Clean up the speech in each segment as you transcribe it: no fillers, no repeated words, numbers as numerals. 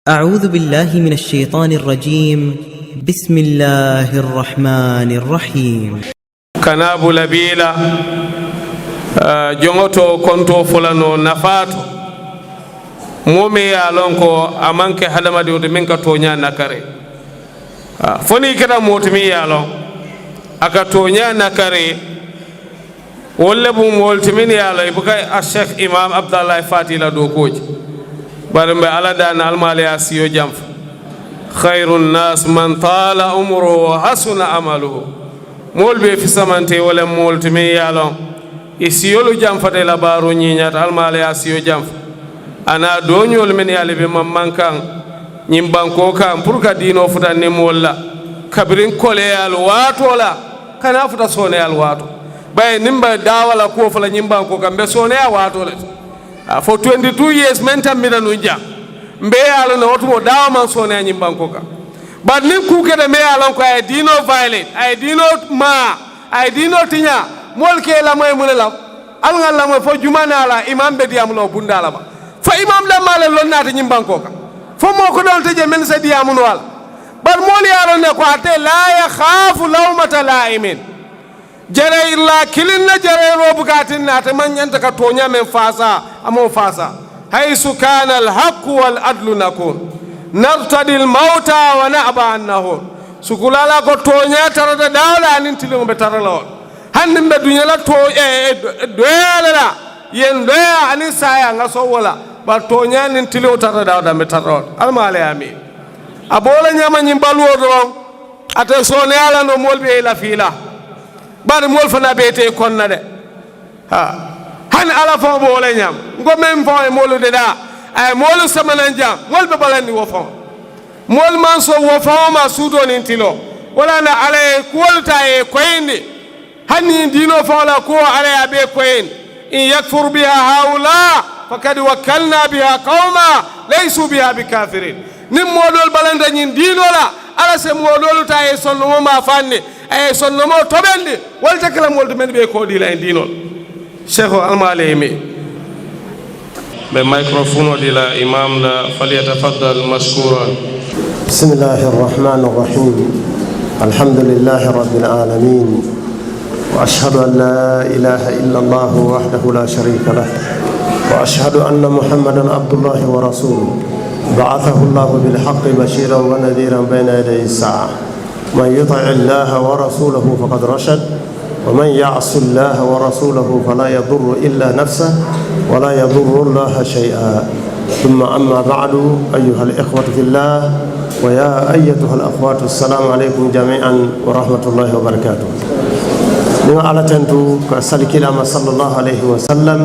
أعوذ بالله من الشيطان الرجيم. بسم الله الرحمن الرحيم. كناب لبيلا جونغوتو كونتو فلانو نفاتو مومي يالونكو أمانك حلما ديوت منك تونيا نكاري فني كده موتمي يالون أكا تونيا نكاري ولبو مولتمين يالون يبقى الشيخ إمام عبد الله فاتي لدوكوج بارمبي على دان المالي أسيو جنف خير الناس من طال عمره وحسن عمله مول بي في سمانتي ولا مول تمي يالون اسيولو جنفته لا بارو نينات المالي أسيو جنف أنا دونيول من يالي بممان كان نيمبانكو كان بركا دينو فتا نمولا كبرين كولي الواتو لا كان أفتا سوني الواتو باي نمبا داولا كوفلا نيمبانكو كان بسوني الواتو لت for 22 years menta mina nunja mbe ala na otumo dawa man sone anyi bankoka but nim kuke de me ala ko ay dino violate ay dino ma ay dino tinya molke la moy munela al ngal la moy fo jumana ala imam be diam lo bundala ba fa imam la mala lon nata nyi bankoka fo moko don teje men sa diam no wal bar moli ala ne ko ate la ya khafu lawmata laimin jere illa kilinna jere robugatin nata man nyanta ka tonya men fasa amo fasa haythu kana alhaq wal adlu nakun nartadi almauta wa na'ba annahu sukulala ko tonya tarada dawla nin tilimo be tarala hande be dunya la to doyala yen doya ani saya ngaso wala ba tonya nin tilimo tarada dawda be tarala almale ami abola nyama nyimbalu do ate sone ala no molbe la fila bar mol fana bete konna de ha han ala fo bo wala nyam ngo mem fo e molu de da ay molu samanan jam mol be balandi wo fo mol man so wo fo ma sudo nin tilo wala na ala kuolta e koyndi hani dino fo la ko ala be koyen in yakfur biha haula faqad wakkalna biha qauma laysu biha bikafirin nim modol balanda nyin dino la ala se modol ta e sonno ma fanne ay sonno mo tobende walta kala moldo men be ko di la dinol شيخ المعلمي بميكروفون إلى إمامنا فليتفضل مشكورا. بسم الله الرحمن الرحيم. الحمد لله رب العالمين وأشهد أن لا إله إلا الله وحده لا شريك له وأشهد أن محمدا عبد الله ورسوله بعثه الله بالحق بشيرا ونذيرا بين يدي الساعة من يطع الله ورسوله فقد رشد ومن يعص الله ورسوله فلا يضر إلا نفسه ولا يضر الله شيئا ثم أما بعد أيها الإخوة في الله ويا أيتها الأخوات السلام عليكم جميعا ورحمة الله وبركاته. نيو على تنتو كسالك لما صلى الله عليه وسلم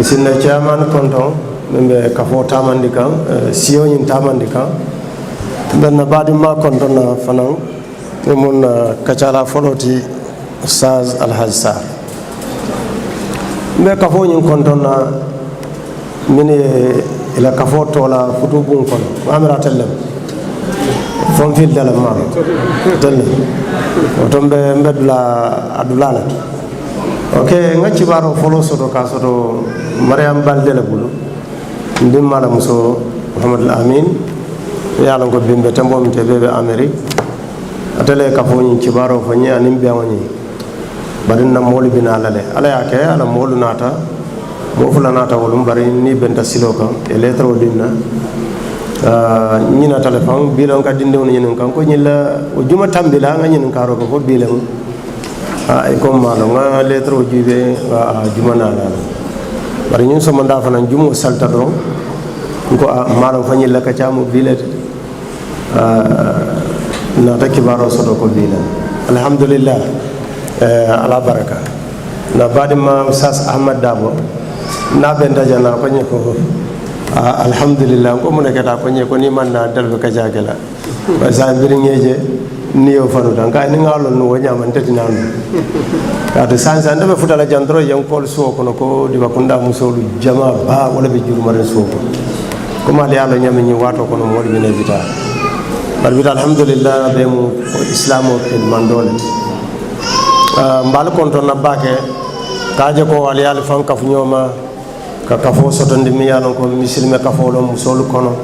بسنة جامان كنتم من كفو تامان ديكا سيونين تامان ديكا بن بعد ما كنتم فنان من كجالا فلوتي Ustaz Alhaji Sarr mbe kafo ñin kontonna mine ila kafo tola futu bun kono amira tellem fon fil dala ma tellem to mbe dula adulala okay ngacci baro folo soto ka soto Mariam Balde la bulu ndim mala muso Muhammad Al-Amin yalla ko bimbe tambo mi te bebe Amerique atele kafo ñin ci baro fo ñi anim biawani barin na molu bina lale ala yake ala molu nata mo fula nata wolum bari ni benta siloka e lettre dinna nyina telefon bilon ka dinde woni nyen kan ko nyilla o juma tambila nga nyen karo ko bilam ay ko malo nga lettre o jibe juma nala bari ñun so manda fana jumu salta do ko malo fa nyilla ka chamu bilet na ta kibaro sodo ko bilam alhamdulillah ala baraka na badima Ustaz Ahmad Dabo na benda jana ko nyeko alhamdulillah ko mun kata ko nyeko ni man na dalbe ka jagela ba sa biringeje niyo faru dan ka ni ngalo no wonya man tati nan ka de sansa ndabe futala jandro yang kol so ko no ko di bakunda musolu jama ba wala be juru mare so ko ma yalla nyami ni wato ko no modi ne vita bar vita alhamdulillah be mu islamo en mandole mbal konton na bake kaje ko wali al fan kaf nyoma ka kafo sotondi mi yalon ko misilme kafo lo musol kono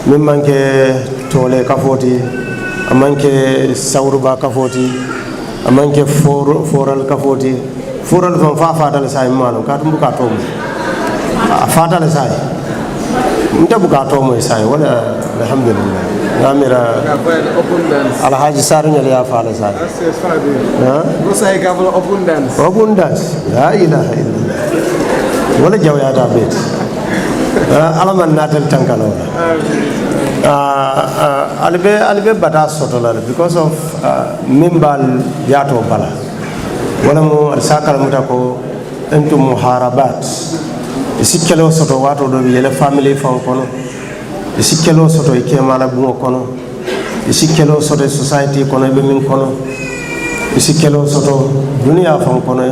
min manke tole kafoti amanke sawruba kafoti amanke foral kafoti foral fa dal say malum ka tum buka to fa dal say nta buka to mo say wala alhamdulillah ngamira alhaji sarñal ya fa la say go say ka wala abundance la ilaha illallah wala jawyata bet alaman natal tankalo albe bata soto la because of mimbal yato bala wala mo sakal mutako entum muharabat isikkelo soto wato do yele family fon kono isikkelo soto e kemala bungo kono isikkelo soto society kono be min kono isikkelo soto dunia fon kono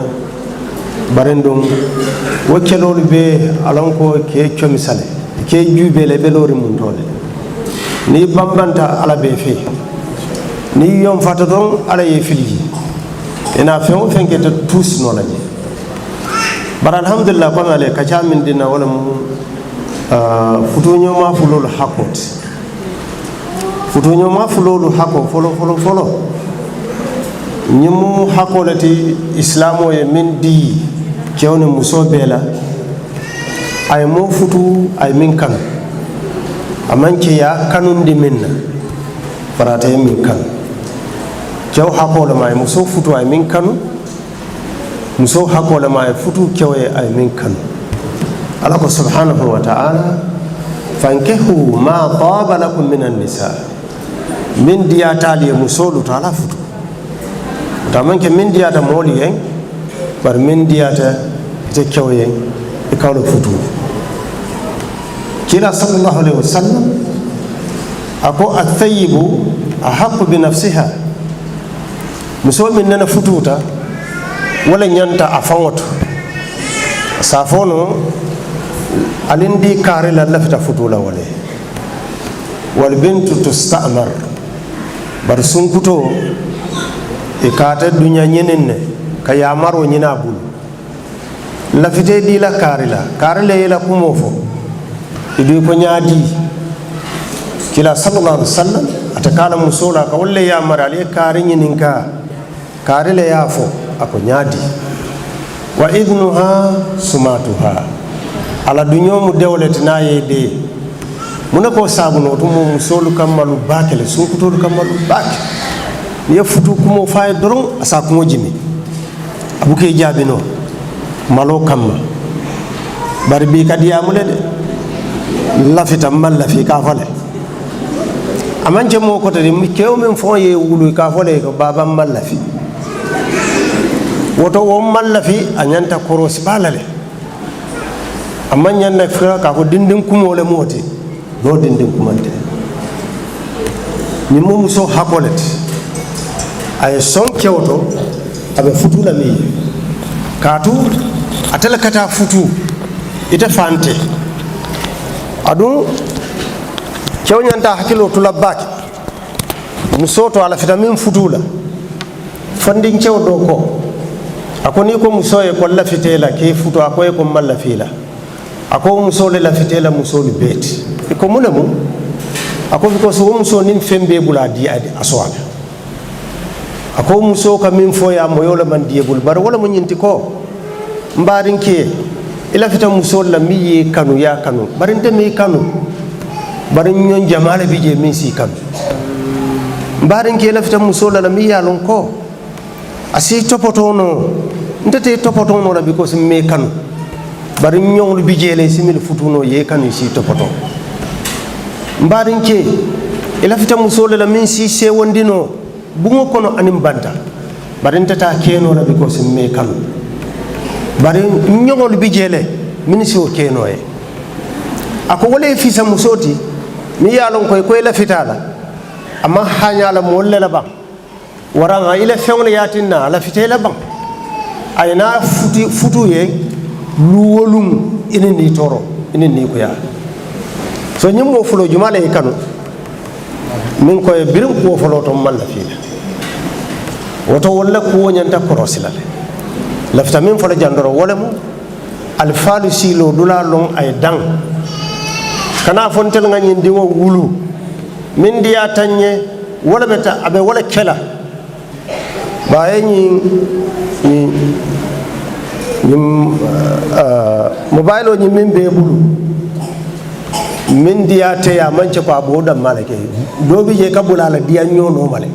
barendum wokelolu be alonko ke chomisale ke jubele be lori mun tole ni bambanta ala be fe ni yom fata don ala ye filiji ina fen fenkete tous no laje bar alhamdulillah ko ale kacha min dina wala mu futunyo ma fulul hakot futunyo ma fulul hako folo nyimu hakolati islamo ye min di kewne muso bela ay mo futu ay min kan amanke ya kanundi minna farata ye min kan kew hakole ma muso futu ay min kanu muso hakole ma futu kewye ay min kanu Allah ko subhanahu wa ta'ala fankihu ma taba lakum minan nisa min diyata li musolu ta'ala futu tamanke min diyata moli yen bar min diyata te kewye e kawlo futu kila sallallahu alaihi wasallam ako at-tayyibu ahaqqu bi nafsiha muso min nana fututa wala nyanta afangoto safono alindi kare la lafita futula wala wal bintu tustamar bar sunkuto e kata dunya nyenenne kaya maro nyina bul lafite di la kare la yela kumofo idu ko nyaadi kila sallallahu alaihi wasallam atakala musola ka walle ya marali kare nyininka kare le yafo ako nyaadi wa idnuha sumatuha ala dunyo mu dewletina yede munako sabuno to mo musolu kamalu bakele sunkutolu kamalu bak ye futu kumo fay doron asa kumo jimi abuke jabino malo kamma bari bi kadiya mulede lafita mal lafi ka fale amanje mo ko tadi mi kew men fon ye wulu ka fale ko baba mal lafi woto wo mal lafi anyanta korosi balale amanya na fira ka ko dindin kumo le moti do dindin kumante ni mo muso hakolet ay son kewto abe futu la mi katu atala kata futu ita fante adu kewnyanta hakilo tula baki musoto ala vitamin futula fandin kewdo ko akoni ko musoye ko lafitela ke futu akoy ko mallafila ako musole lafitela musoli beti ko munemu ako ko so muso nin fembe bula di adi aswala ako muso ka min foya moyola man diebul bar wala mun yinti ko mbarin ke ila fita musol la mi kanu ya kanu barinte mi kanu barin nyon jamala bije min si kanu mbarin ke ila fita musol la mi ya lon ko asi topotono ndete topotono la because mi kanu barin nyon bije le simil futuno ye kanu si topoto mbarin ke ila fita musol la min si se wondino bungo kono anim banta barinte ta keno la because mi kanu bari nyongol bijele minisi o keno e ako wole fisa musoti mi yalon koy la fitala amma hanya la molle la bang waranga ile fewle yatinna la fitela bang ayna futu ye luwolum ineni toro ineni ko ya so nyimo fulo jumale e kanu min koy birim ko fulo to man la fila woto wala ko nyanta korosilale lafta min fola jandoro wala mu alfalu silo dula long ay dang kana fontel nga ñin diŋo wulu min diya tanye wala beta abe wala kela baye ñi mobile o ñi min be bulu min diya te ya manche ko abo dam malake dobi je kabula la diya ñono male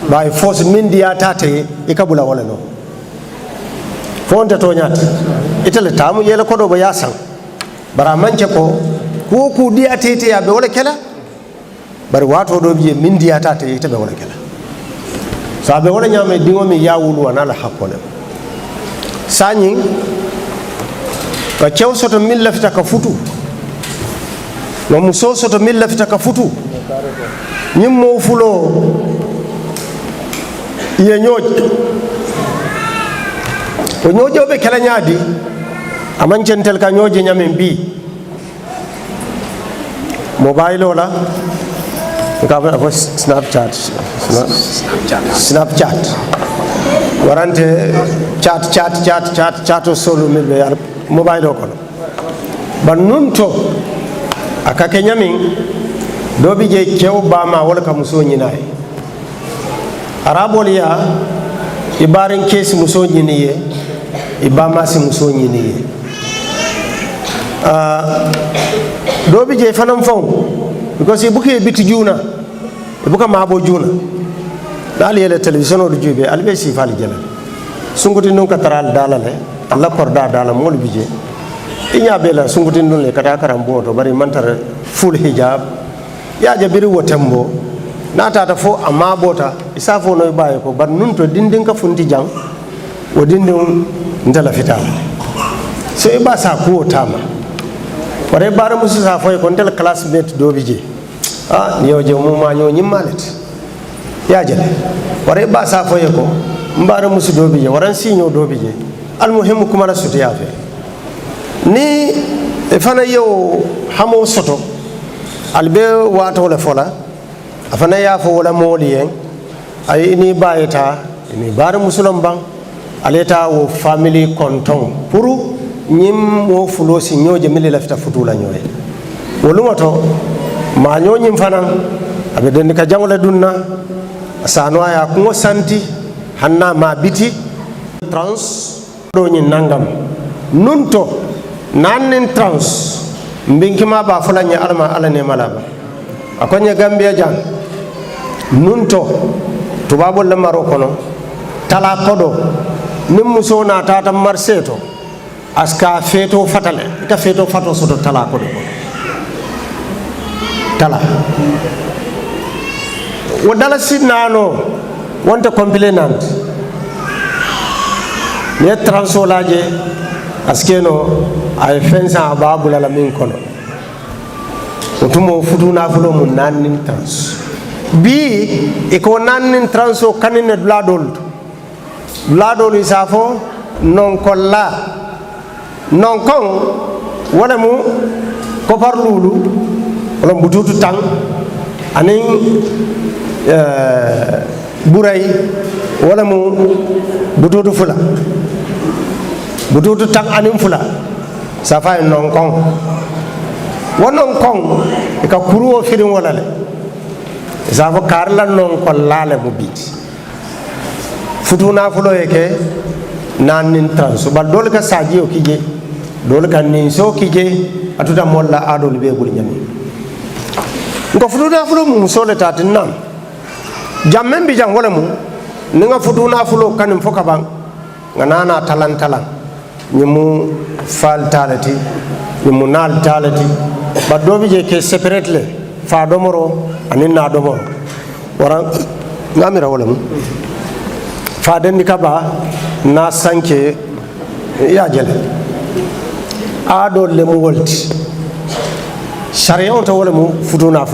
baye force min diya tate e kabula wala no fonte to ñata itale tamu yele ko do ba yasan bara manche ko ku diya tete ya be wala kela bari wato do biye min diya tate ite be wala kela sa be wala ñame dingo mi yawulu wana la hakkole sañi ka cew soto min lafita ka futu no muso soto min lafita ka futu ñim mo fulo ye ñooj ko ñoojoɓe kela ñaadi aman centel ka ñooje ñamen bi mobile ola ka snapchat warante chat solo mil be mobile o kono ban nun to aka ke ñamin dobi je kew bama wala ka muso ñinaay arabol ya ibarin kesi muso ñiniye ibama si muso ñiniye dobi je fanam fon because ibuke biti juna ibuka mabo juna dal yele television o jube albe si fali jela sunguti non ka taral dalale alla korda dala mol bije inya bela sunguti non le kata karam boto bari mantar full hijab ya jabiri wotembo nata ta fo amma bota isa fo no baye ko bar nun to dindin ka funti jang o dindin ndala fitala so ba sa ko tama bare bare musu sa fo ko ndel classmate do bije niyo je mu ma nyo nyimmalet ya jale bare ba sa fo ko mbara musu do bije waran sinyo do bije al muhim kuma la sutiya fe ni fana yo hamo soto albe wato le fola afana ya fo wala moliyen ay ni bayeta ni bare musulum bang aleta wo family konton puru ñim mo fulo si ñoje mili lafta futula ñoy wolumato ma ñoñim fanan abe den ka jangole dunna sano aya ko santi hanna ma biti trans do ñi nangam nunto nanen trans mbinkima ba fulanye alma alane malaba akonya gambia jang nunto tubabol le maroko no tala kodo nim muso na tata marseto aska feto fatale ta feto fato soto tala kodo tala wadala sinano wonta complainant ne transolaje askeno ay fensa babula la min kono otumo futuna fulo mun nanin trans bi e ko nanin trans o kanine bladol isafo non kolla non kon wala mu ko parlulu wala bututu tang anin buray wala mu bututu fula bututu tang anin fula safa non kon wonon kon e ka kuruwo firin wala le safa karla non kolla le mu biti futuna fulo yake nanin trans bal dol ka saji o kije dol ka nin so kije atuta molla adol be bul nyami ko futuna fulo mu sole tatin nan jammen bi jang wala mu ninga futuna fulo kanim foka bang ngana talan nyimu fal talati nyimu nal talati baddo bi je ke separately fa domoro anin na domoro wara ngamira wala mu faden ni kaba na sanke ya jele ado le mu wolti shari'a to wala mu futuna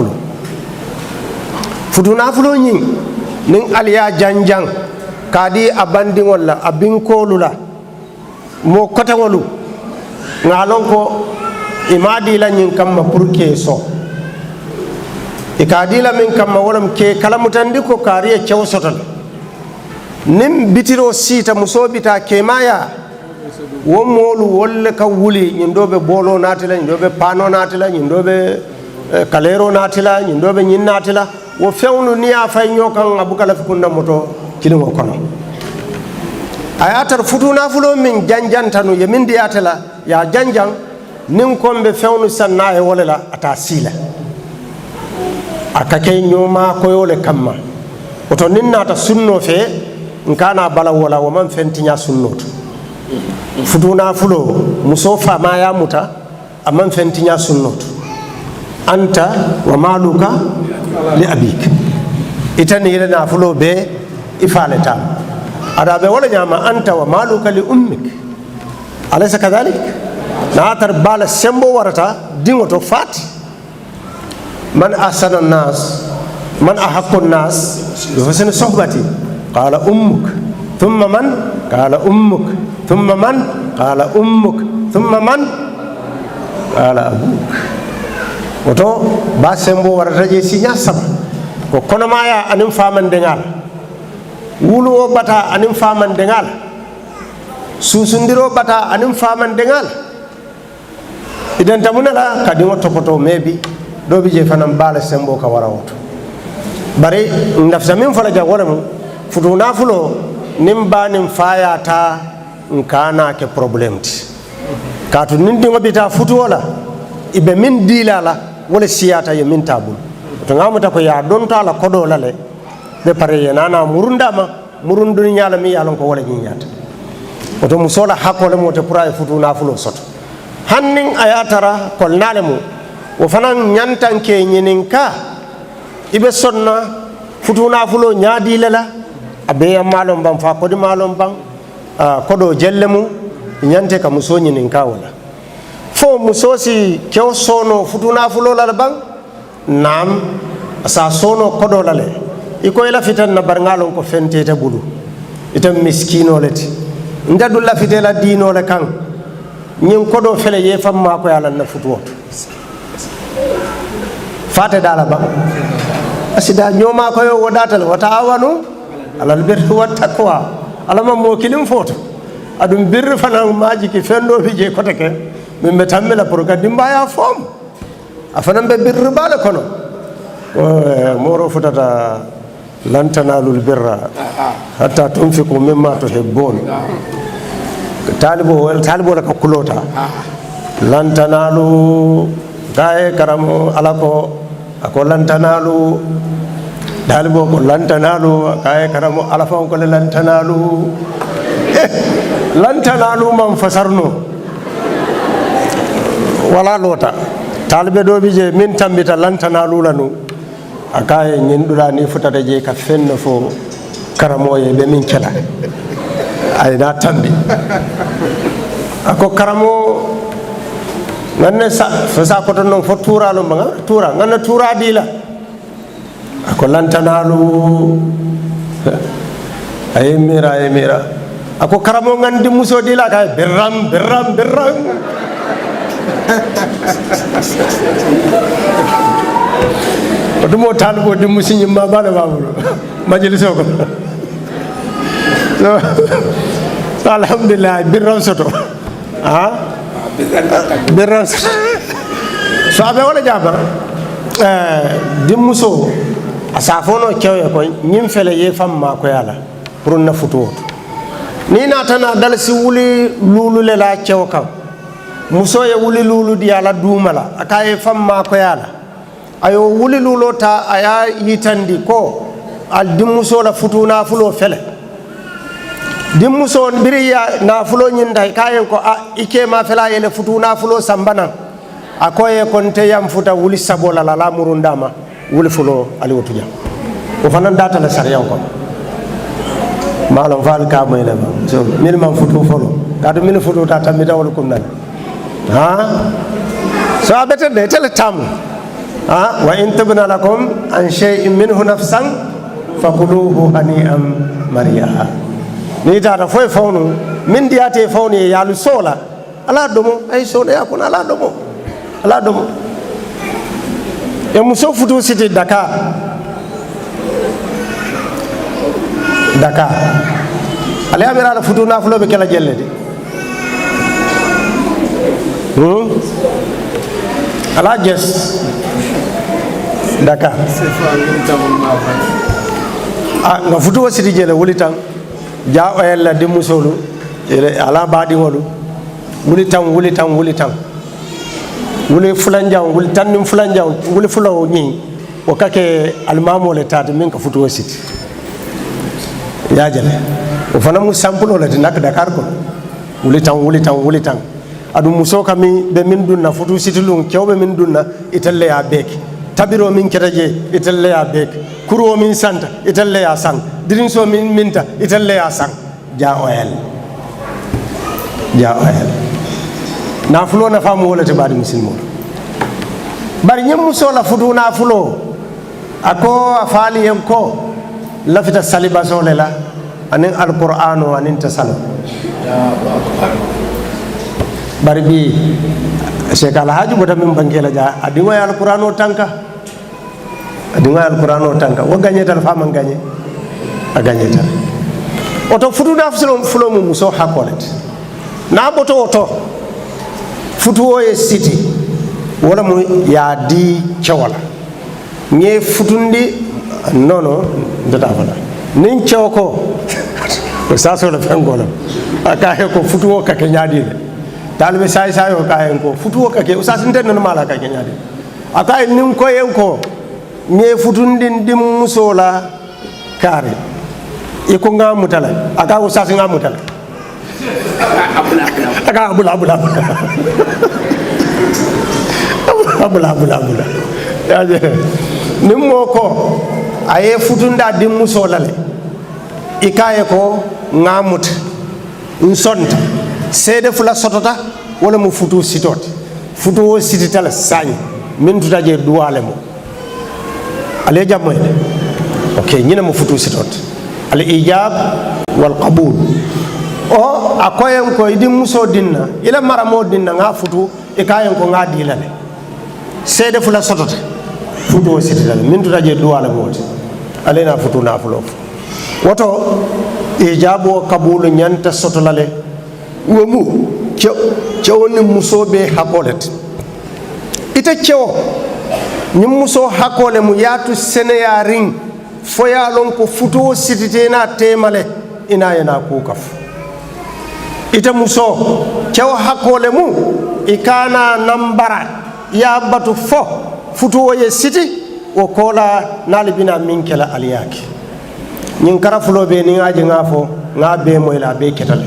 fulo nyin nin aliya janjang kadi abandi wala abin kolula mo kota wolu ngalon ko imadi la nyin kamma purke so ikadi la min kamma wolam ke kala mutandi ko kariye cew sotal nim bitiro sita musobita kemaya wo moolu wolle ka wuli ñin ɗo ɓe boolo naatila ñin ɗo ɓe paano naatila ñin ɗo ɓe kalero naatila ñin ɗo ɓe ñin naatila wo fewnu ni a fay ñoo kan a bukala fi kunna moto kiliŋo kono a ye tara futunafulo min janjantanu ye min diyate la ya janjan niŋ kon be fewnu sanna ye wo le la ata siila a ka ke ñooma koyo le kamma woto niŋ naata sunno fe nkana bala wola wo man fentiña sunno to futunafulo muso famaya muta a man fentiña sunno to anta wa maluka li abik ita ni ile nafulo be ifale tam ada be wala nyama anta wa maluka li ummik alaysa kadhalik na tar bala sembo warata dingo to fat man ahsana nas man ahaqqu nas bi husni suhbati qala ummuk thumma man qala ummuk thumma man qala ummuk thumma man qala abuk woto ba sembo warata je sinya saba ko konomaya anin famandengal wuluwo bata anin famandengal susundiro bata anin famandengal idan tamunala kadimo topoto mebi dobi je fanam bala sembo ka wara woto bari ndafsa min fala jagolemu futuna fulo nim banim fayata nkana ke problem ti katu nindingo bita futuola ibe min dilala wala siyata ye min tabul to ngamuta ko ya don ta la kodo lale be pare ye nana murundama murundu nyaala mi yalon ko wala nyiata oto musola hakole mo te pura e futuna fulo soto hannin ayatara kol nalemu wo fanan nyantanke nyininka ibe sonna futuna fulo nyaadi lela abe malom bam fa ko di malom bam kodo jellemu nyante ka muso nyininka wala fo musosi kew sono futuna fulo la bang nam sa sono kodo la le iko ila fitan na barngalon ko fentete bulu ita miskino leti ndadu la fitela dino le kan nyin kodo fele ye famma ko yalla na futu fate dala ba asida nyoma ko yo wodatal wata awanu alal birri wat taqwa alama mo kilim foto adum birri fanan maji ki fendo fije ko teke min be tammela pour kadi mbaya fom afanan be birri bala kono moro futata lan tanalul birra hatta tunfiqu mimma tuhibbun talibo la ka kulota lan tanalu gaye karamo alako ako lan tanalu talibo ko lan tanalu gaye karamo alafa ko lan tanalu lan tanalu man fasarno wala lota talibe do bije min tambita lan tanalu lanu akaye nyindula ni futata je ka fenno fo karamoye be min kela ay na tambi ako karamo nganne sa ko ton non fo turalo banga tura nganna tura dila ako lantanalu ay mira ako karamo ngandi muso dila kay birram odumo talbo di musinyi ma bala babulo majliso ko so alhamdulillah birran soto birran soto so abe wala jaba di muso asafono kewye ko nyim fele ye famma ko yala pour na futo ni natana dal si wuli lulu le la cew kam muso ye wuli lulu di yala dumala akaye famma ko yala ayo wuli lulota aya yitandi ko al dimmuso la futuna fulo fele dimmuso biriya na fulo nyinda kayen ko ike ma fela yele futuna fulo sambana akoye konte yam futa wuli sabola la murundama wuli fulo ali wotuja o fanan data la sariyan ko malon fal ka moy la so min man futu folo kadu min futu ta tamita wala kum nan so abete de tele tam wa in tabna lakum an shay'in minhu nafsan fakuluhu hani'an mari'a ni tata foy fawnu min diyate fawni yalu sola ala domo ay sola yakun ala domo e muso futu siti Dakar ale amira la futu na fulo be kala jelle de ala jes Dakar nga futuwo siti jele wuli tan ja oyel la di musolu ala baadiŋolu wuli tan wuli fulanjaŋ wuli tanniŋ fulanjaŋ wuli fulawo ñiŋ wo ka ke alimamoo le taata miŋ ka futuwo siti yaa jele o fana mu sampuloo le ti nak Dakar kono wuli tan aduŋ musoo ka miŋ be miŋ dunna futu sitiluŋ kewo be miŋ dunna itelu le ye a beeke tabiroo miŋ keta je itelu le ye a beeke kuruwo miŋ santa itelu le ye a saŋ dirinsoo miŋ minta itelu le ye a saŋ ja oyel naafuloo nafaa mu wo le ti baadi misilimoolu bari ñiŋ musoo la futuu naafuloo a ko a faali yen ko lafita salibasoo le la aniŋ alqur'aanoo aniŋ tasalo bari bii Sheikh Alhaji bota miŋ bankee la jaa a diŋo ye alqur'aanoo tanka wo gañeta le faa maŋ gañe a gañeta le woto futuu naafuloo mu musoo hakkoo le ti naa boto woto futuwo ye siti wala mu ya di cewo la ñe futundi nono ndata fala nin cewo ko saso la fengo la akaye ko futuwo ka ke ñaadi le talbe say sayo kaye ko futuwo ka ke usas nten non mala ka ke ñaadi akaye nin ko yen ko ñe futundi ndim musola kare iko ngamutala aka usas ngamutala aka abula yaje nim mo ko aye futunda dim muso lale ikaye ko ngamut nsonta sede fula sotota wala mu futu sitote futu wo sititala sañ min tutaje duwale mo ale jamoyde okay ñina mu futu sitote al ijab wal qabul o akoyen ko idi muso dinna ila maramo dinna nga futu e kayen ko nga dilale sede fula sotota futu o sititale min tutaje duwale moti alena futu na fulo woto ijabo kabulu nyanta sotolale womu cewni muso be hakolet ita cewo ni muso hakole mu yatu seneyarin foyalon ko futu o sititena temale ina yana kukaf ita muso cew hakkole mu ikana nambara ya batu fo futuwo ye siti o kola nalibina min kela aliyaki ñin kara fulo be ni ngaji nga fo nga be moyla be ketale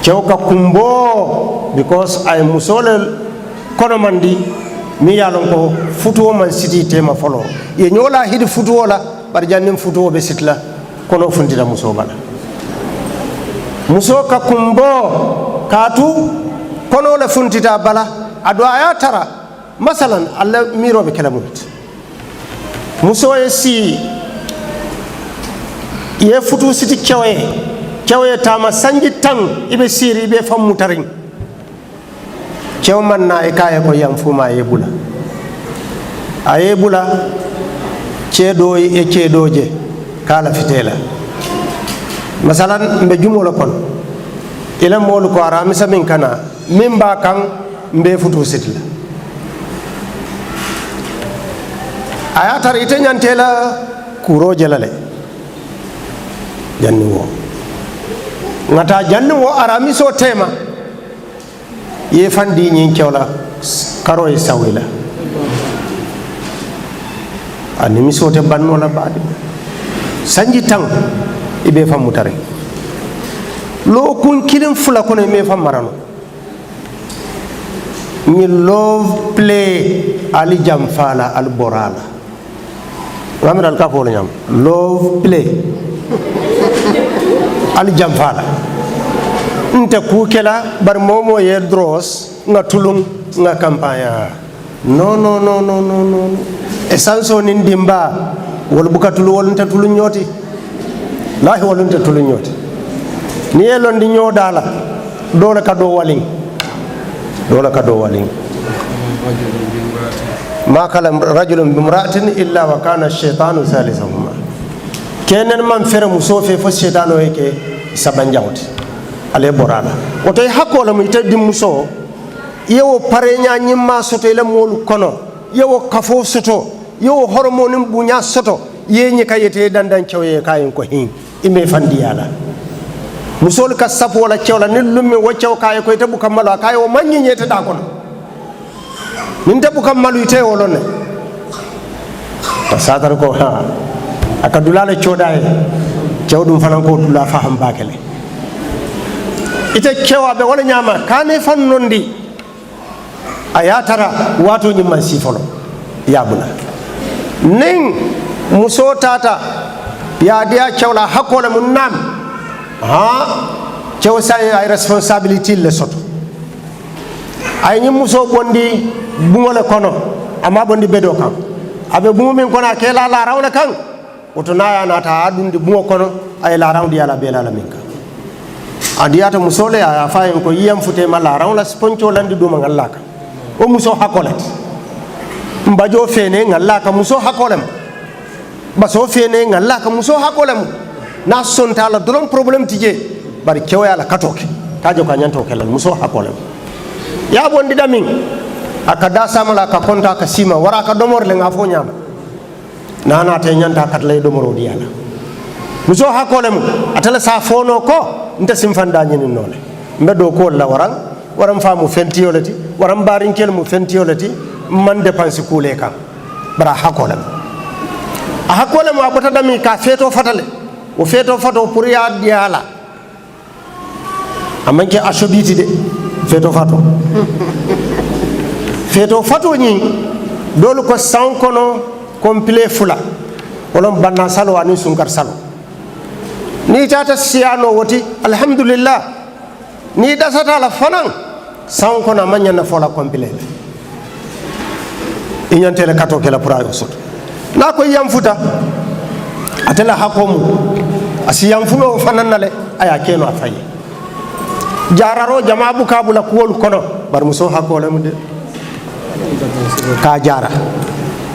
cew ka kumbo because ay musole kono mandi mi yalon ko futuwo man siti tema folo ye ñola hidi futuwo la bar jannim futuwo be sitla kono fundita muso bala muso ka kumbo katu kono le funtita bala ado aya tara masalan alla miro be kala mulut muso ye si ye futu siti kewe tama sanji tan ibe siri ibe fammu tarin kew man na e kaye ko yam fuma yebula ayebula ceedo e ceedoje kala fitela masalan mbe jumola kon ila molu ko ara misa min kana min ba kan mbe futu sitla aya tar ite nyantela kuro jelale janni wo ngata janni wo ara miso tema ye fandi nyin kewla karo e sawila ani miso te banno la baade sanji tan ibe famu tare lo kun kilin fula kono me fam marano ni love play ali jam fala al borala wamira al kafo nyam love play ali jam fala nte ku kela bar momo ye dros nga tulung nga kampanya no esanso nin dimba wol bukatulu wol nta tulun nyoti lahi wol nta tulun nyoti ni yelon di nyodala dole ka do walin ma kala rajulun bimra'atin illa wa kana ash-shaytanu thalithahuma kenen man fere musofe fo shaytano yake sabanjawti ale borala oto hakola mu ite dimmuso yewo pareña ñimma soto ila moolu kono yewo kafo soto yewo hormonin buña soto yeñi kayete dandan cewye kayen ko hin ime fandiyala musol ka sapo wala cewla ni lummi wo cew kaye ko ite buka malu kaye o manñi ñete da kono min te buka malu ite wolone ta sadar ko ha aka dulala codaye cew dum fanan ko dula faham bakele ite cewaɓe wala ñama kane fan nondi a yatara wato ñimman sifolo yabuna nin muso tata yadiya cewla hakkole mum nam cew sa ay responsabilité le soto ay ñim muso bondi buŋole kono ama bondi bedo kan aɓe buŋo min kono a kela larawle kan woto naya nata a ɗumde buŋo kono ay larawdi yala belala min kan adiyata musole a fayen ko yiyam futema larawla sponco landi ɗuma ngallaka o muso hakkolet mbajo fene ngallaka muso hakkolem baso fene ngallaka muso hakkolem na sontala doron problème tije bari kewyala katoke kajo ka ñanto kelal muso hakkolem ya bondi damin aka da samala ka konta ka sima wara ka domor le nga fo ñama nana te ñanta kat lay domoro di yalla muso hakkolem atala sa fono ko nta simfanda ñini nole mbedo ko la waram faamu fentiyolati waram barinkel mu fentiyolati man dépense kule kan bara hakolem a hakolem a bota dami ka feto fatale o feto fato pour ya diala amanke asobiti de feto fato ni dolu ko sankono complet fula wolon banna salo ani sunkar salo ni tata siano woti alhamdulillah ni dasata la fanan sankono manyana fola complet iñantele kato kela pour ayo soto na ko yam futa atela hakomu asi yam fulo fanannale aya keno a fayi jararo jama bukabula kuwol kono bar muso hakole mu de ka jara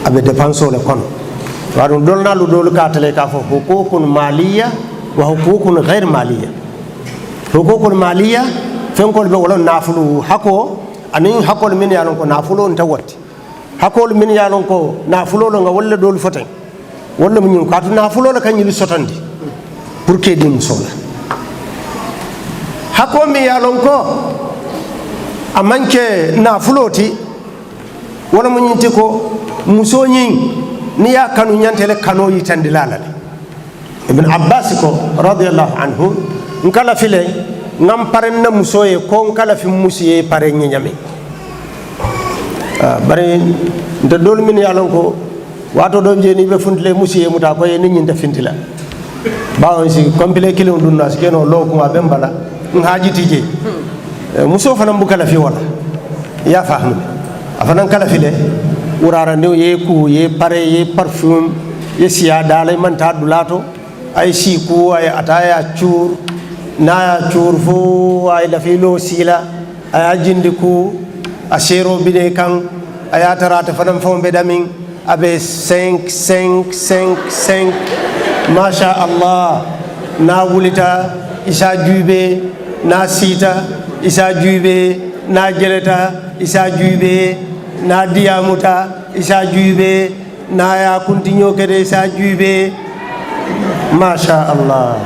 abe dépense le kono wadum dolnalu dolu ka tele ka fo hukukun maliya wa hukukun ghair maliya hukukun maliya fenkol be wala nafulu hako anin hakol min yalon ko nafulo nta wotti hakol min yalon ko nafulo nga walla dolu foten walla mu ñun katu nafulo la kanyil sotandi pour que dim sola hako mi yalon ko amanke nafuloti wala mu ñinti ko muso ñin ni ya kanu ñantele kano yitandi lalale ibn abbas ko radiyallahu anhu nkala file ngam paren na muso ye ko nkala fi musiye pare ñami bare nte dol min yalon ko wato do jeni be funtile musiye muta ko ye nit ñi fintila bawon si complet kilo dunna si keno lo ko be mbala ngaji tije muso fana mbukala fi wala ya fahmu afana kala file urara ne ye ku ye pare ye parfum ye siya dalay man ta dulato ay si ku ay ataya chur na chur fu ay la filo sila ay jindiku ashero bide kan ayatara ta fanam fombe damin abe 5 masha Allah na wulita isa jube na sita isa jube na jeleta isa jube na diamuta isa jube na ya kuntinyo kede isa jube masha Allah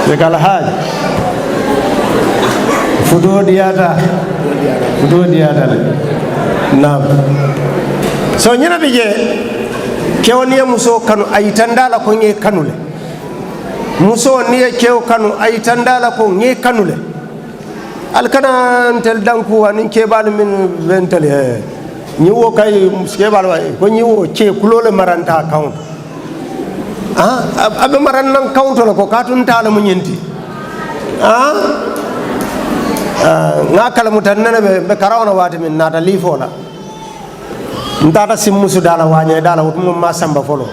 sekal haj fudo diata nam so nyina bije kewni muso kanu ay tandala ko nge kanule muso ni kew kanu ay tandala ko nge kanule alkana tel danku anin kebal min ventale ni wo kay kebal ko ni wo ce kulole maranta account abe maran nan account ko katun tala mu nyenti nga kala mutannana be karawna wati min nata lifola ntata simmusu dala wañe dala wutum ma samba folo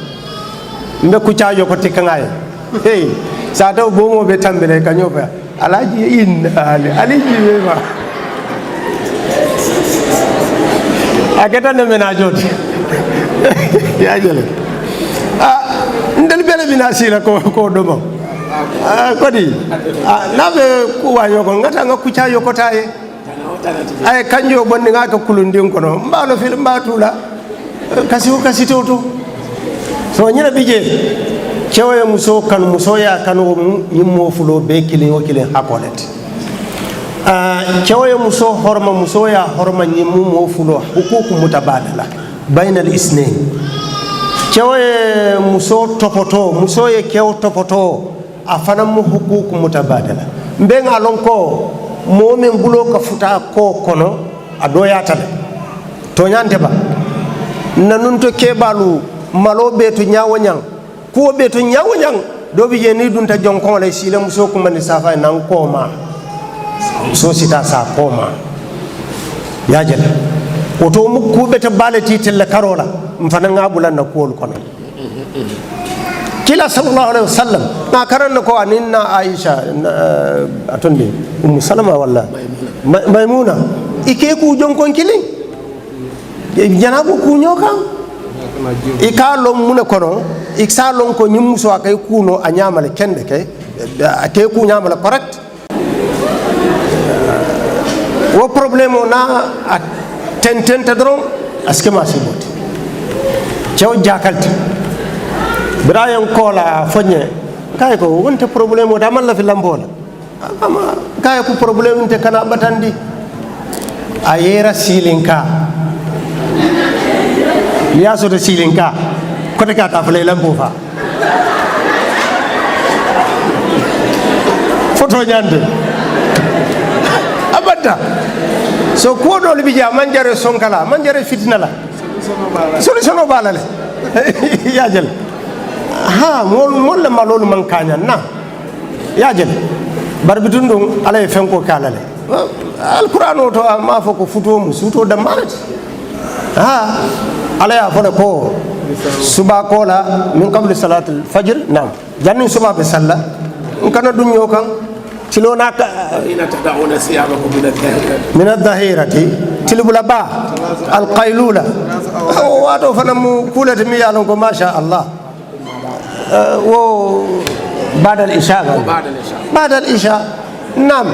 mbe ku caajo ko tikkangaay hey sa taw bomo be tambele kanyo fa alaji inna aliji be ma aketa ne menajot ya jole ndel bele bina sila ko domo kodi naɓe kuwañokon gata nga kucca yokota e ay kanjo bonde nga ka kulundin kono mbano fil mbatula kasi o kasi to so ñina bije cewoye muso kan musoya kan wo yimmo fulo be kilin o kilin hakolet cewoye muso horma musoya horma ñimmu mo fulo hukuku mutabadala bainal isnain cewoye muso topoto musoye kew topoto a fanan mu hukuku mutabadala mbenga lon ko momin bulo ka futa ko kono a doyatale to ñante ba nanun to kebalu malo be to ñawo ñang ko be to ñawo ñang do bi je ni dunta jonkon lay sile muso ko mani safa nan koma so sita sa koma ya jele o to mu ko be to balati tel karola mfana ngabulan na ko kono kila sallallahu alaihi wasallam na karanna ko aninna aisha atonde salama walla maimuna ike ku jonkon kilin janabu ku nyokan ikalo mune kono iksalon ko nyimmuso akay kuno a nyamale kende ke ku nyamale correct wo problème na a tententa dron askema siboti cew jakalti Brian kola fonye kay ko wonte problème o damal la fi lambola ama kay ko problème te kana batandi ayera silinka liaso de silinka ko te kata fle lambo fa foto nyande abada so ko do li bija manjare sonkala manjare fitna la solution o balale ya jël ha mol la malolu man kanya na ya jël barbitun dum alay fenko kalale alquran o to ma foko futo mu suto da marati ha alaya fole ko suba kola min qabli salatul fajr nam janni suba be salla kana dunyo kan tilona ka ina tad'una siyabakum min ad-dhahirati tilbula ba al-qailula wato fanamu kulati mi yalon ko masha Allah wo بعد الإشاء بعد الإشاء نعم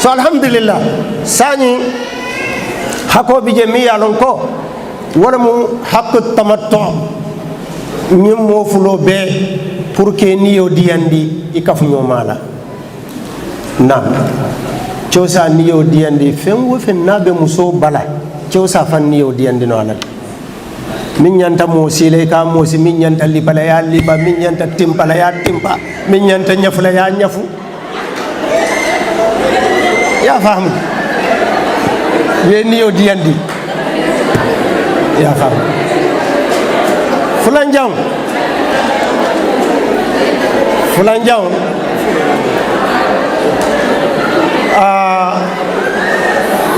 فالحمدلله ثاني حكو بجميع لونكو ولم حق التمتع نيمو فلو بي pour que niyo diyandi ikaf nyomala nam ciosa niyo diyandi fen wo fen nabe muso bala ciosa fan niyo diyandi no alal min ñanta moosile ka moosi min ñanta libala ya liba min ñanta timpala ya timpa min ñanta ñafula ya ñafu ya faham ye niyo diyandi ya faham fulanjang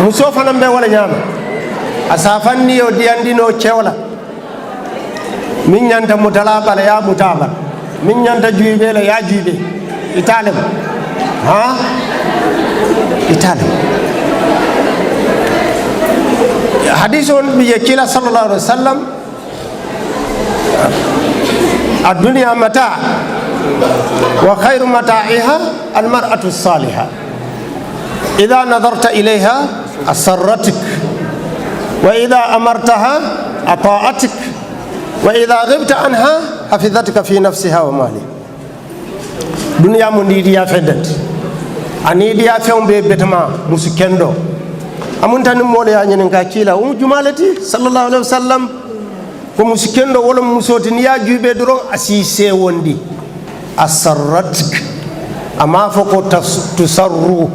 muso fana be wala ñama asafan niyo diyandi no cewla min ñanta mutala bala ya mutaba min ñanta juibe la ya juibe italem ha italem hadith on bi kila sallallahu alaihi wasallam ad-dunya mata' wa khairu mata'iha al-mar'atu as-salihah idha nadarta ilayha asarratik wa idha amartaha ata'atik وإذا غبت عنها حفظتك في نفسها ومالك دنيا مندي يا فدت اني دي افهم بي بتما مسكندو amuntani mole ya nyen ka kila jumalati sallallahu alaihi wasallam ko musikendo wala musoti ni ya jube doro asise wondi asarratik ama foko tusarru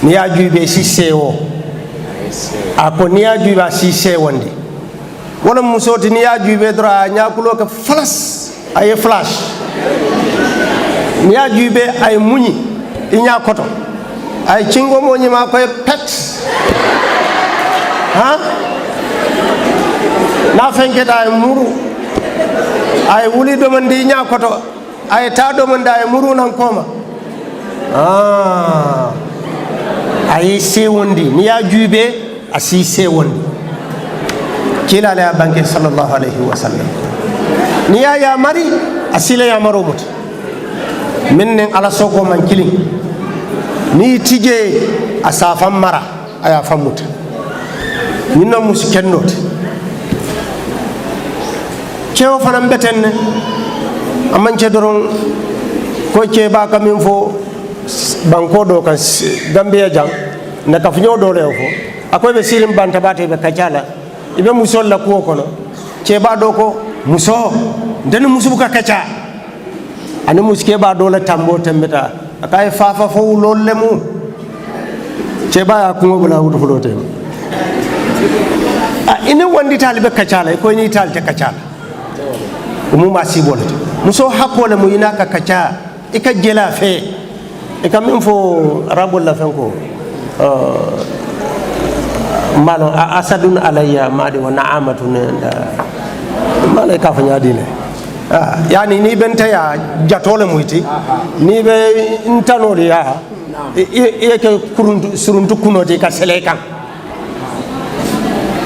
ni ya jube sisewo ako ni ya jube asise wondi wala musoti ni ya jube dora nyakulo ka flash ay flash ni ya jube ay muñi inya koto ay cingo mo nyima koy pet ha na fenke da ay muru ay wuli do man di nya koto ay ta do man da ay muru nan koma ay sewondi ni ya jube asi sewondi kila la banke sallallahu alaihi wasallam ni ya mari asile ya marumut min ala soko man kilin ni tije a safan mara aya famuta min no musu kennote cewo fana mbeten ne amance doron ko ceeba kamin fo banko do kan Gambia jang na ka funyo do lew fo akoy be sirim banta bate be kacala ibe musol la ko kono ceeba do ko muso den musu ka kaca ani muske ba do la tambo tembeta akay fafa fo lol lemu ceeba ya ko bula wuto flote ina wandi talibe kacala ko ni talte kacala umuma sibole muso hakole mu ina ka kaca ika jela fe ika min fo rabul la fenko malo asadun alayya madi wa na'amatun mala ka fanya dile yani ni benta ya jatole muyti ni be intanoli ya ke kuruntu suruntu kunoti ka selekan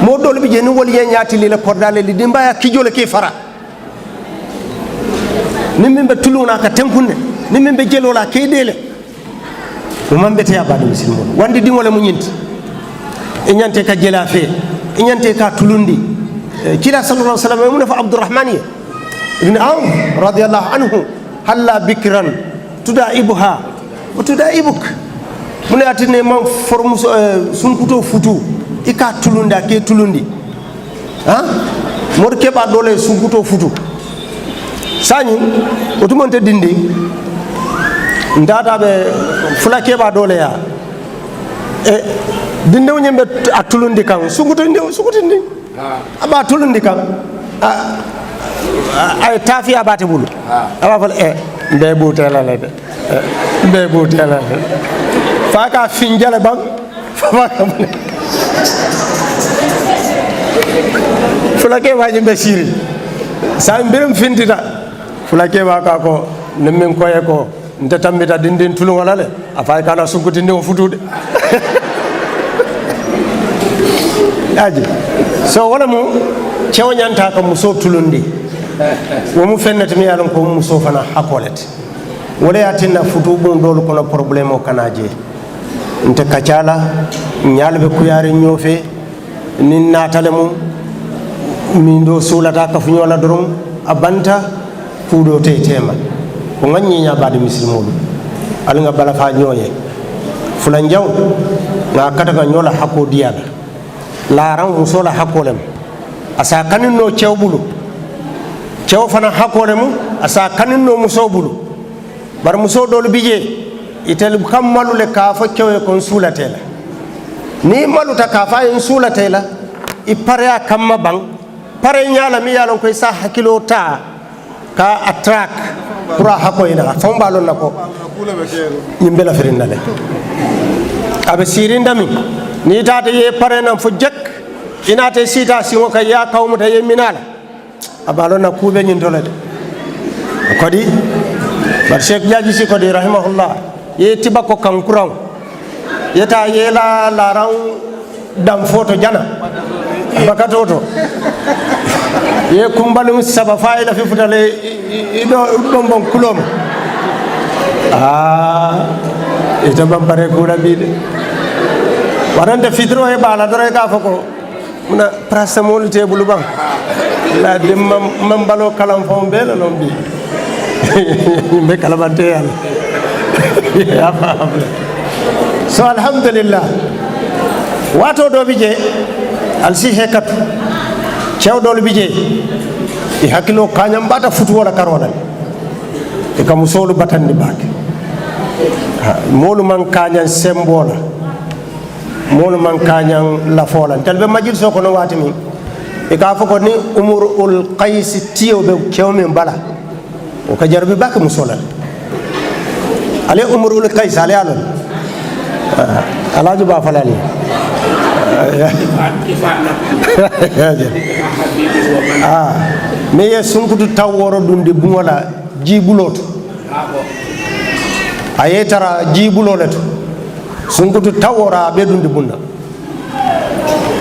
mo dole bi je ni wol ye nyati li la kordale li dimba ya kijole ke fara nimbe tuluna ka tenkunde nimbe jelola keydele umambe te abadu muslimun wandi dingole mu nyinti e nyante ka jela fe e nyante ka tulundi kila sallallahu alaihi wasallam mun fa abdurrahman ibn awf radiyallahu anhu halla bikran tudaibuha wa tudaibuk mun atine man formu sunkuto futu ika tulunda ke tulundi ha mor keba dole sunkuto futu sani otumonte dindi ndata be fulake ba dole ya dinde nyembe atulundi kan sukuti ndi aba tulundi kan ay tafi abate bulu aba fal be butela le be butela le faka finjale bang faka fulake ba nyembe siri sa mbirum findita fulake ba ka ko nemmen koye ko nte tambita dindin tulun wala le afay kana sunkuti ndi futude aji so wala mu cewnyanta ka muso tulundi wo mu fennati mi yalon ko muso fana hakolet wala yatinna futu bon dol ko no problème o kanaje nte kacala nyalbe kuyare nyofe nin natale mu min do sulata ka funyola dorom abanta fudo te tema ko ngani nya bade muslimolu al nga bala fa nyoye fulan jaw na kata ga nyola hakko diala la ran musola hakolem asa kanin no cewbulu cew fana hakolem asa kanin no musobulu bar muso dol bije itel kammalu le ka fa cewe kon sulatela ni maluta ka fa en sulatela ipare kamma bang pare nyala mi yalon koy sa hakilo ta ka attract pura hako ina fomba lon nako yimbe la firin nale abe sirinda mi ni tata ye pare nan fo jek ina te sita si ko ya kawmu ta ye minala abalo na kube nyin dolade kodi bar sheikh jaji si kodi rahimahullah ye tibako kankuran yeta yela laran dam foto jana bakatoto ye kumbalum saba faida fi futale ido bombon kulom ita bambare kula bide warande fitro e bala dore ka fako muna prasamol te bulu bang la dem mambalo kalam fo bela non bi be kalamante yalla ya fa so alhamdulillah wato do bije alsi hekat cew dol bije e hakilo kanyam bata futu wala karola e kam solo batandi baake molu man kanyan sembola molu man kanyan la fola telbe majil soko no wati mi e ka fako ni umurul qais tiyo be kewme bala o ka jarbi baake musola ale umurul qais ale alon alaju ba falali me ye sunkutu taworo dundi bungola jibuloto ayetara jibuloleto sunkutu tawora be dundi bunna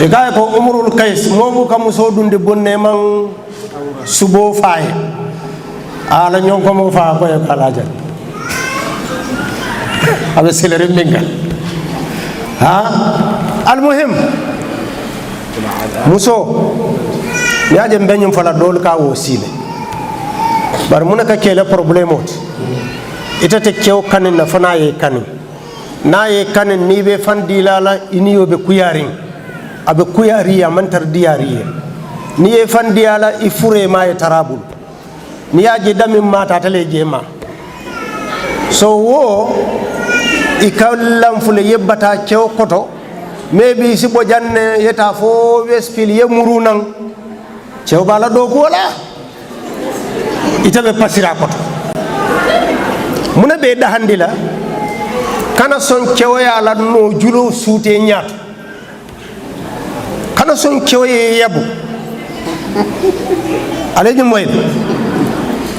e gay ko umrul qais momu kam so dundi bonne man subo faaye ala nyon ko mo faa ko e kala jal aɓe selere min kan ha almuhim muso mi aje mbeñum fala ɗol ka wo siile bar muna ka kele probléme oti itete kew kanin na fana ye kanin na ye kanin ni ɓe fan dilala iniyoɓe kuyarin aɓe kuyariya mantar diyariye ni ye fan diyala i furema ye tarabul ni yaje damin matatale jema so wo i ka lanfule yebbata kew koto maybe si bo janne yeta fo wespil ye muru nan cew bala do ko wala itabe pasira koto muna be dahandi la kana son cewoya la no julo suute ñaato kana son cewoye yabu aleji moy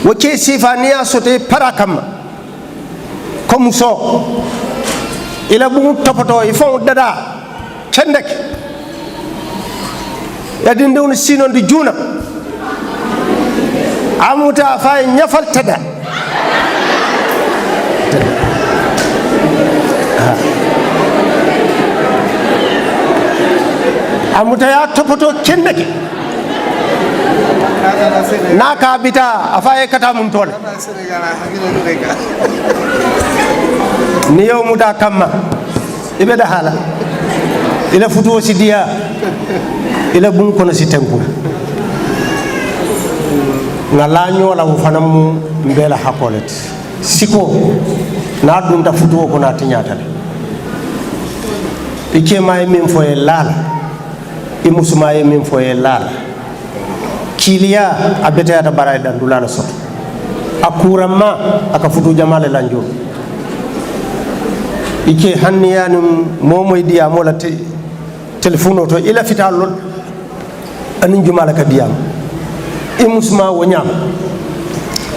wo ke sifaniya sote para kamma comme so ila bu topoto il faut dada cendek ya dinde woni sinon di juna amuta fay ñafal tada amuta ya topoto cendek naka bita afaye kata mun tole ni yow muta kamma ibe da hala ila futuo si diya ila bun kono si tenku nga la ñola wo fanam mbela hakolet siko na dum ta futuo ko na tinyata ike may min foye lala e musuma e min foye lala kiliya abete ata baray dan dulala soto akuramma aka futu jamale lanjo ike hanniyanu momoy diya mola telefono to ila fitalol anin jumala ka diyam e musma wo nyam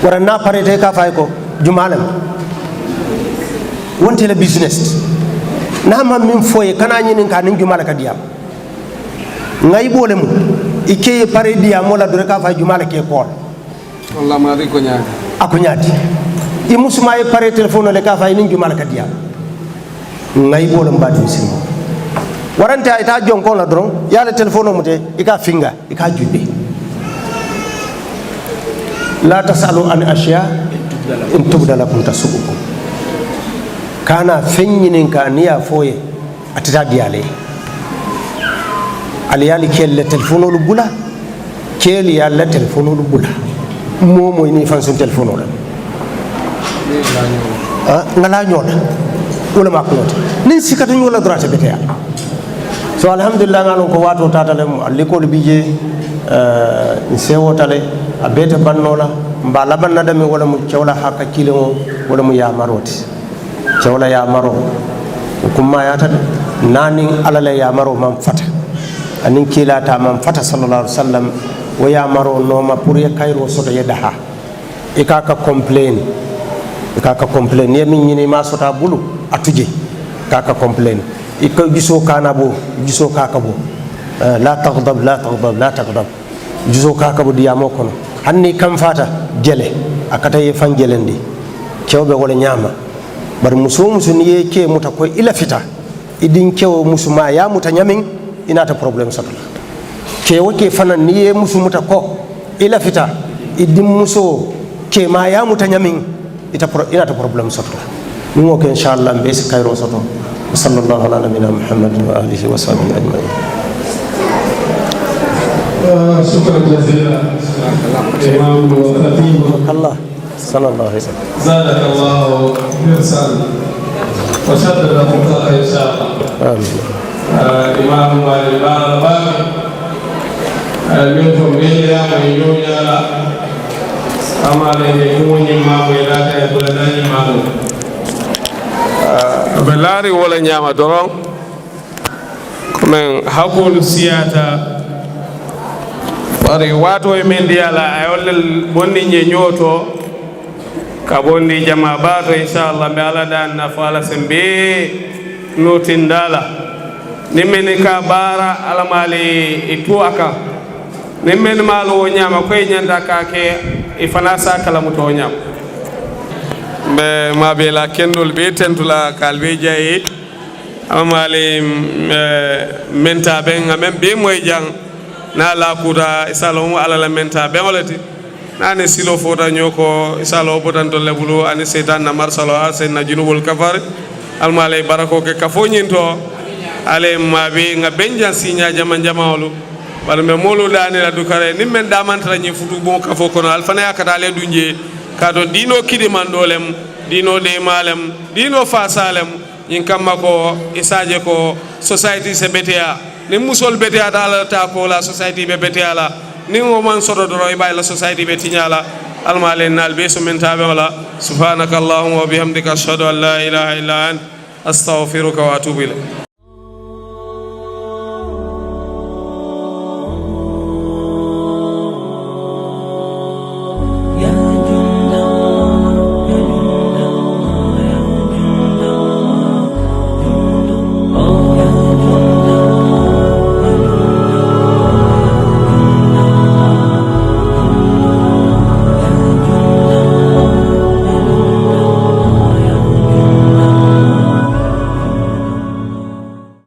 wara na parete ka fay ko jumalam wonte le business na ma min foye kana nyinin ka nin jumala ka diyam ngay bolem ike pare diyam mola do ka fay jumala ke ko wallah ma ri ko nyaati ako nyaati e musma e pare telefono le ka fay nin jumala ka diyam ngay bolem badu simo warante ita jonkon la doron yala telefono mute ika finga ika jubbe la tasalu an ashiya in tubda lakum tasubukum kana fenyinin ka niya foye atita diale aliyali kelle telefono lu bula keli yalla telefono lu bula momo ni fan son telefono la ngala nyola wala makunota nin sikata nyola droite beteya so alhamdulillah ngalon ko wato tatale l'école bije sewo tale abete bannola mba labanna dami wala mu cewla hakka kilimo wala mu ya maroti cewla ya maro kuma ya ta nani alala ya maro man fata anin kilata man fata sallallahu alaihi wasallam wa ya maro no ma pour ya kayro soto yedaha ikaka complain yemin nyini ma sota bulu atuje kaka complain iko giso kanabo giso kakabo la taghdab giso kakabo diyamo kono hanni kam fata jele akata ye fan jelendi kewbe wala nyama bar muso ni ye ke muta ko ila fita idin kewo musuma ya muta nyamin inata problem satala kewo ke fanan ni ye musu muta ko ila fita idin muso ke ma ya muta nyamin inata problem satala ningo ke inshallah be si kayro soto صلى الله على نبينا محمد وآله وصحبه أجمعين. شكرا جزيلا إمام وخطيب الله صلى الله عليه وسلم. زادك الله حرصا وشدد خطاك إن شاء الله. آمين. إمام والإمام منكم إلى من يوجد أما ليكون إمام إلى كيف لنا إمام. ɓe laari wala ñaama doron komin hakkolu siyata bari waato e men ndiyala a yollel bonni ñe ñooto ka bonni jama baato inchallah mbe ala dan nafa ala sen mbe notindala nin men ka baara alamali e to aka nin men maalo wo ñaama koye ñanta kake e fana sa kalamuto o ñaama be mabe la kendol be tentula kalbe jayi amale menta ben ngamen be moy jang na la kuta isalo ala la menta be olati nane silo fota nyoko isalo botan to lebulu ani setan na marsalo asen na junubul kafar almale barako ke kafonyinto ale mabe nga benjan sinya jama jamawlu wala me molu dani la dukare nimmen damantara nyi futu bon kafo kono alfana yakata le dunje kado dino kidi man dolem dino de malem dino fasalem yin kamma ko isaje ko society se betea ni musol betea dala ta ko la society be betea la ni mo man sodo do e bay la society be tinyala almale nal be so men tabe wala subhanakallahumma wa bihamdika ashhadu an la ilaha illa ant astaghfiruka wa atubu ilayk